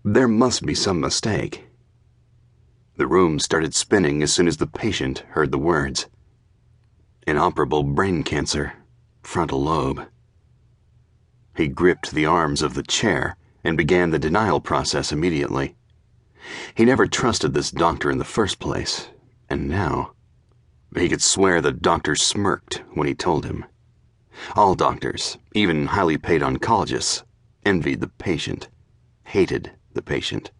There must be some mistake. The room started spinning as soon as the patient heard the words. Inoperable brain cancer, frontal lobe. He gripped the arms of the chair and began the denial process immediately. He never trusted this doctor in the first place, and now he could swear the doctor smirked when he told him. All doctors, even highly paid oncologists, envied the patient, hated the patient.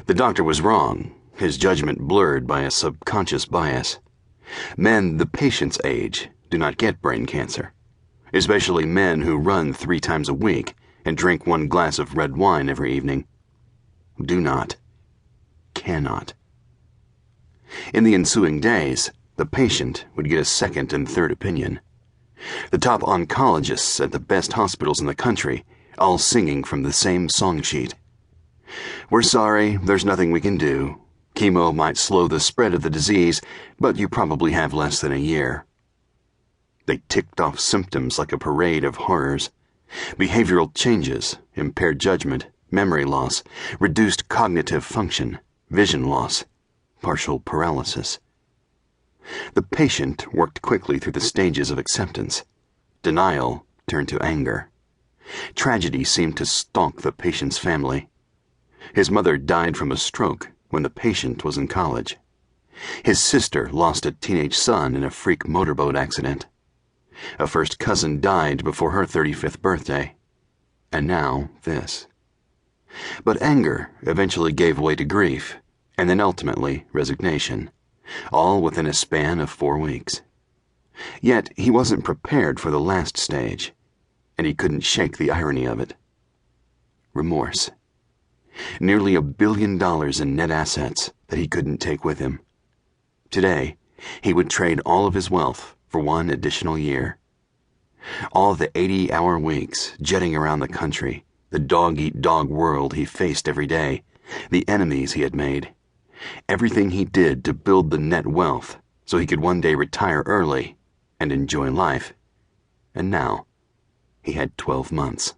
The doctor was wrong, his judgment blurred by a subconscious bias. Men the patient's age do not get brain cancer, especially men who run 3 times a week and drink 1 glass of red wine every evening. Do not. Cannot. In the ensuing days, the patient would get a second and third opinion. The top oncologists at the best hospitals in the country, all singing from the same song sheet. We're sorry, there's nothing we can do. Chemo might slow the spread of the disease, but you probably have less than a year. They ticked off symptoms like a parade of horrors. Behavioral changes, impaired judgment, memory loss, reduced cognitive function, vision loss, partial paralysis. The patient worked quickly through the stages of acceptance. Denial turned to anger. Tragedy seemed to stalk the patient's family. His mother died from a stroke when the patient was in college. His sister lost a teenage son in a freak motorboat accident. A first cousin died before her 35th birthday. And now this. But anger eventually gave way to grief, and then ultimately resignation, all within a span of 4 weeks. Yet he wasn't prepared for the last stage, and he couldn't shake the irony of it. Remorse. Nearly $1 billion in net assets that he couldn't take with him. Today, he would trade all of his wealth for 1 additional year. All the 80-hour weeks jetting around the country, the dog-eat-dog world he faced every day, the enemies he had made. Everything he did to build the net wealth so he could one day retire early and enjoy life. And now, he had 12 months.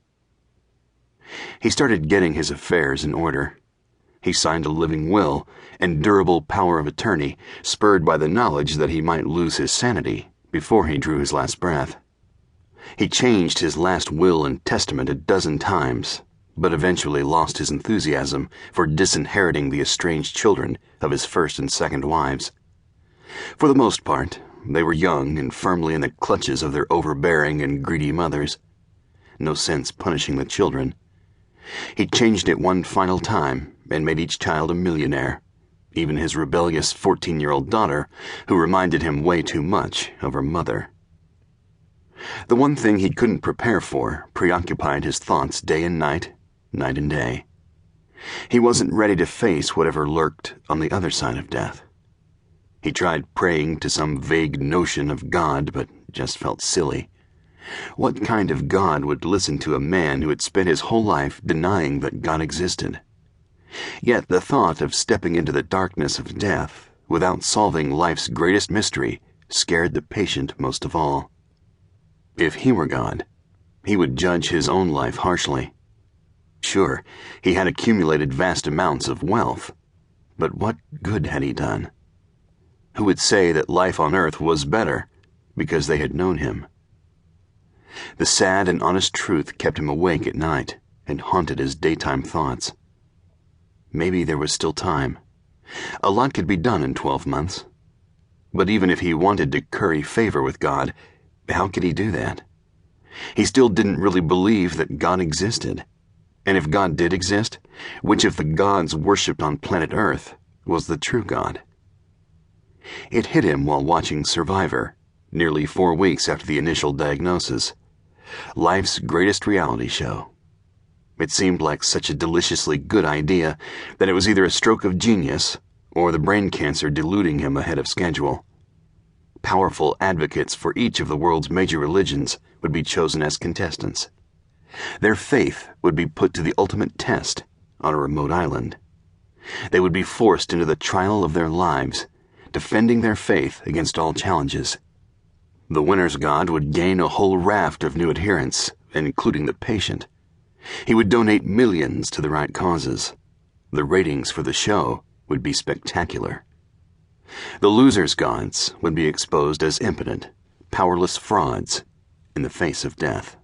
He started getting his affairs in order. He signed a living will and durable power of attorney, spurred by the knowledge that he might lose his sanity before he drew his last breath. He changed his last will and testament 12 times, but eventually lost his enthusiasm for disinheriting the estranged children of his first and second wives. For the most part, they were young and firmly in the clutches of their overbearing and greedy mothers. No sense punishing the children. He changed it one final time and made each child a millionaire, even his rebellious 14-year-old daughter, who reminded him way too much of her mother. The one thing he couldn't prepare for preoccupied his thoughts day and night and day. He wasn't ready to face whatever lurked on the other side of death. He tried praying to some vague notion of God, but just felt silly. What kind of God would listen to a man who had spent his whole life denying that God existed? Yet the thought of stepping into the darkness of death without solving life's greatest mystery scared the patient most of all. If he were God, he would judge his own life harshly. Sure, he had accumulated vast amounts of wealth, but what good had he done? Who would say that life on earth was better because they had known him? The sad and honest truth kept him awake at night and haunted his daytime thoughts. Maybe there was still time. A lot could be done in 12 months. But even if he wanted to curry favor with God, how could he do that? He still didn't really believe that God existed. And if God did exist, which of the gods worshipped on planet Earth was the true God? It hit him while watching Survivor, nearly 4 weeks after the initial diagnosis. Life's greatest reality show. It seemed like such a deliciously good idea that it was either a stroke of genius or the brain cancer deluding him ahead of schedule. Powerful advocates for each of the world's major religions would be chosen as contestants. Their faith would be put to the ultimate test on a remote island. They would be forced into the trial of their lives, defending their faith against all challenges. The winner's God would gain a whole raft of new adherents, including the patient. He would donate millions to the right causes, The ratings for the show would be spectacular. The losers' gods would be exposed as impotent, powerless frauds in the face of death.